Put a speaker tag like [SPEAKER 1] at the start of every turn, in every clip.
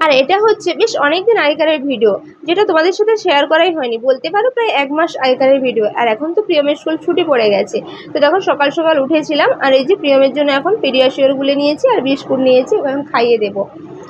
[SPEAKER 1] আর এটা হচ্ছে বেশ অনেকদিন আগেকারের ভিডিও, যেটা তোমাদের সাথে শেয়ার করাই হয়নি, বলতে পারো প্রায় 1 মাস আগেকারের ভিডিও। আর এখন তো প্রিয়মের স্কুল ছুটি পড়ে গেছে, তো তখন সকাল সকাল উঠেছিলাম। আর এই যে প্রিয়মের জন্য এখন পিডিয়াশিওর গুলে নিয়েছি আর বিস্কুট নিয়েছি, এখন খাইয়ে দেবো।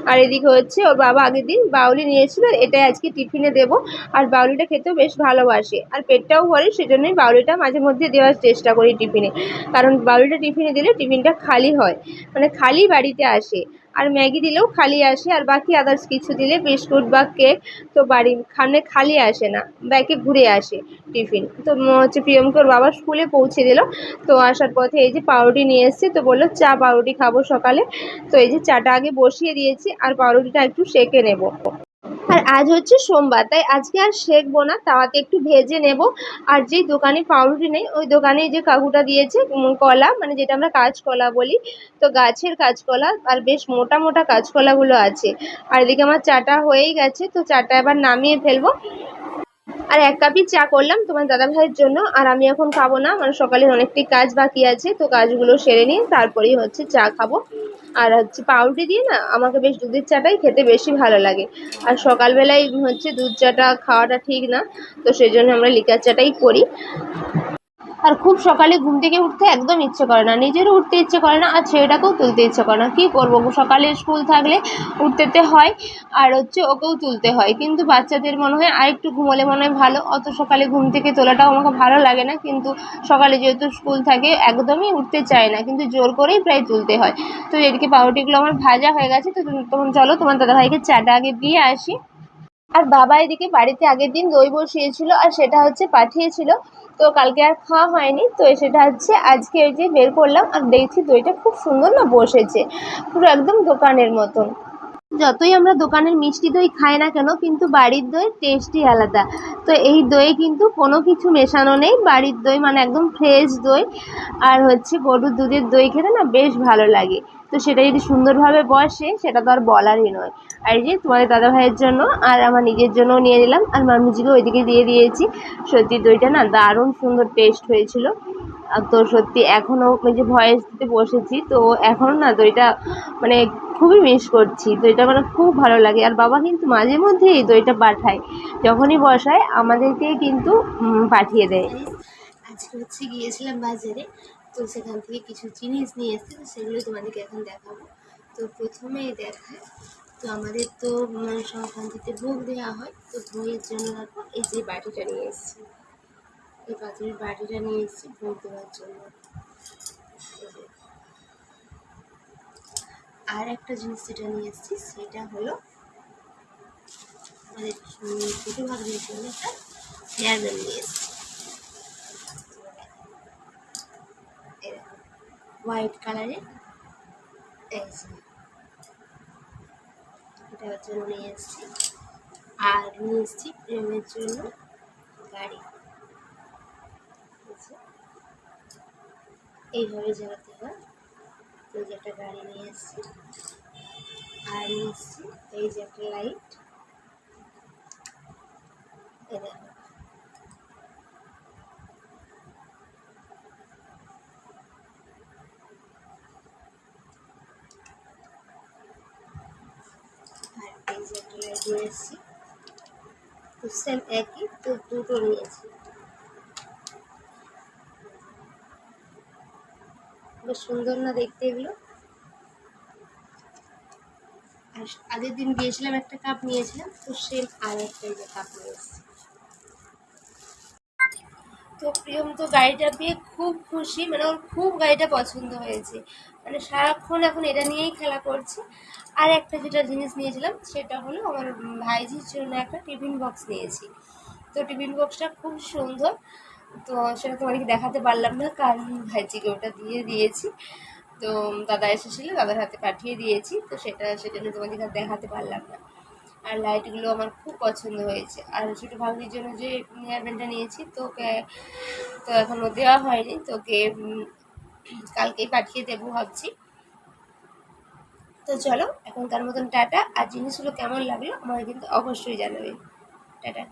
[SPEAKER 1] আর এদিকে হচ্ছে ওর বাবা আগের দিন বাউলি নিয়েছিল, এটাই আজকে টিফিনে দেবো। আর বাউলিটা খেতেও বেশ ভালোবাসে, আর পেটটাও ভরে, সেজন্যই বাউলিটা মাঝে মধ্যে দেওয়ার চেষ্টা করি টিফিনে। কারণ বাউলিটা টিফিনে দিলে টিফিনটা খালি হয়, মানে খালি বাড়িতে আসে। আর ম্যাগি দিলেও খালি আসে, আর বাকি আদার্স কিছু দিলে বিস্কুট বা কেক, তো বাড়ি খালি আসে না, ব্যাগে ঘুরে আসে টিফিন। তো হচ্ছে প্রিয়মকে ওর বাবা স্কুলে পৌঁছে দিল। তো আসার পথে এই যে পাউরুটি নিয়ে এসছে, তো বললো চা পাউরুটি খাবো সকালে। তো এই যে চাটা আগে বসিয়ে দিয়েছি, আর পাউরুটিটা একটু সেঁকে নেব। আর আজ হচ্ছে সোমবার, তাই আজকে আর সেঁকবো না, তাওয়াতে একটু ভেজে নেব। আর যেই দোকানে পাউরুটি নেই, ওই দোকানে যে কাকুটা দিয়েছে কলা, মানে যেটা আমরা কাঁচকলা বলি, তো গাছের কাঁচকলা, আর বেশ মোটা মোটা কাঁচকলাগুলো আছে। আর এদিকে আমার চাটা হয়েই গেছে, তো চাটা এবার নামিয়ে ফেলবো। আর 1 কাপই চা করলাম তোমার দাদা ভাইয়ের জন্য, আর আমি এখন খাবো না, মানে সকালের অনেকটাই কাজ বাকি আছে, তো কাজগুলো সেরে নিয়ে তারপরেই হচ্ছে চা খাবো। আর হচ্ছে পাউরুটি দিয়ে না আমাকে বেশ দুধের চাটাই খেতে বেশি ভালো লাগে। আর সকালবেলায় হচ্ছে দুধ চাটা খাওয়াটা ঠিক না, তো সেই জন্য আমরা লিকার চাটাই করি। আর খুব সকালে ঘুম থেকে উঠতে একদম ইচ্ছে করে না, নিজেরও উঠতে ইচ্ছে করে না, আর ছেলেটাকেও তুলতে ইচ্ছে করে না। কী করবো, সকালে স্কুল থাকলে উঠতে হয়, আর হচ্ছে ওকেও তুলতে হয়। কিন্তু বাচ্চাদের মনে হয় আর একটু ঘুমোলে মনে হয় ভালো, অত সকালে ঘুম থেকে তোলাটাও আমাকে ভালো লাগে না। কিন্তু সকালে যেহেতু স্কুল থাকে একদমই উঠতে চায় না, কিন্তু জোর করেই প্রায় তুলতে হয়। তো এদিকে পাউরুটিগুলো আমার ভাজা হয়ে গেছে, তো তখন চলো তোমার দাদাভাইকে চাটা আগে দিয়ে আসি। আর বাবা এদিকে বাড়িতে আগের দিন দই বসিয়েছিল, আর সেটা হচ্ছে পাঠিয়েছিল, তো কালকে আর খাওয়া হয়নি। তো সেটা হচ্ছে আজকে এই যে বের করলাম, আর দেখছি দইটা খুব সুন্দর না বসেছে, পুরো একদম দোকানের মতন। যতই আমরা দোকানের মিষ্টি দই খাই না কেন, কিন্তু বাড়ির দই টেস্টই আলাদা। তো এই দই কিন্তু কোনো কিছু মেশানো নেই, বাড়ির দই মানে একদম ফ্রেশ দই। আর হচ্ছে গরুর দুধের দই খেতে না বেশ ভালো লাগে। তো সেটা যদি সুন্দরভাবে বসে, সেটা তো আর বলারই নয়। আর এই যে তোমাদের দাদা ভাইয়ের জন্য আর আমার নিজের জন্যও নিয়ে নিলাম, আর মামুজিকে ওইদিকে দিয়ে দিয়েছি। সত্যি দইটা না দারুণ সুন্দর টেস্ট হয়েছিল। তো সত্যি এখনও ওই যে ভয়েস দিতে বসেছি, তো এখনও না দইটা মানে খুবই মিস করছি। দইটা মানে খুব ভালো লাগে। আর বাবা কিন্তু মাঝে মধ্যে এই দইটা পাঠায়, যখনই বসায় আমাদেরকে কিন্তু পাঠিয়ে দেয়।
[SPEAKER 2] আজকে হচ্ছে গিয়েছিলাম বাজারে, তো সেখান থেকে কিছু জিনিস নিয়ে এসেছি, তো সেগুলো তোমাদেরকে এখন দেখাবো। তো প্রথমেই দেখায়, তো আমাদের তো সংক্রান্তিতে ভোগ দেওয়া হয়, তো ভোগের জন্য দেখো এই যে বাটিটা নিয়ে এসেছি, এই পাথরের বাটিটা নিয়ে এসেছি ভোগ দেওয়ার জন্য। আর একটা জিনিস যেটা নিয়ে এসেছি সেটা হলো আমাদের ছোটো ভাগ্নের জন্য একটা হেয়ার ব্যান্ড নিয়ে এসেছি, হোয়াইট কালারের। এই যে এটার জন্য নিয়ে এসেছি। আর নিয়ে এসেছি প্রেমের জন্য গাড়ি, এইভাবে জ্বালাতে হয়। তো যে একটা গাড়ি নিয়ে এসেছি। আর নিয়ে এসেছি এই যে একটা লাইট, এই দেখো। আর এই যে একটা লাইট নিয়ে এসেছি, তো সেম একই, তো দুটো নিয়েছি। বেশ সুন্দর না দেখতে এগুলো। আর আগের দিন গিয়েছিলাম একটা কাপ নিয়েছিলাম, তো সেম আর একটা যে কাপ নিয়ে এসেছি। তো প্রিয়ম তো গাড়িটা পেয়ে খুব খুশি, মানে ওর খুব গাড়িটা পছন্দ হয়েছে, মানে সারাক্ষণ এখন এটা নিয়েই খেলা করছে। আর একটা যেটা জিনিস নিয়েছিলাম সেটা হলো আমার ভাইজির জন্য একটা টিফিন বক্স নিয়েছি। তো টিফিন বক্সটা খুব সুন্দর, তো সেটা তোমাদেরকে দেখাতে পারলাম না, কারণ ভাইজিকে ওটা দিয়ে দিয়েছি। তো দাদা এসেছিলো, দাদার হাতে পাঠিয়ে দিয়েছি, তো সেজন্য তোমাদেরকে দেখাতে পারলাম না। আর লাইটগুলো আমার খুব পছন্দ হয়েছে। আর ছোটো ভাগ্নির জন্য যে হেয়ার ব্যান্ডটা নিয়েছি, তোকে তো এখনও দেওয়া হয়নি, তোকে কালকেই পাঠিয়ে দেবো ভাবছি। তো চলো এখনকার মতন টাটা। আর জিনিসগুলো কেমন লাগলো আমাকে কিন্তু অবশ্যই জানাবে। টাটা।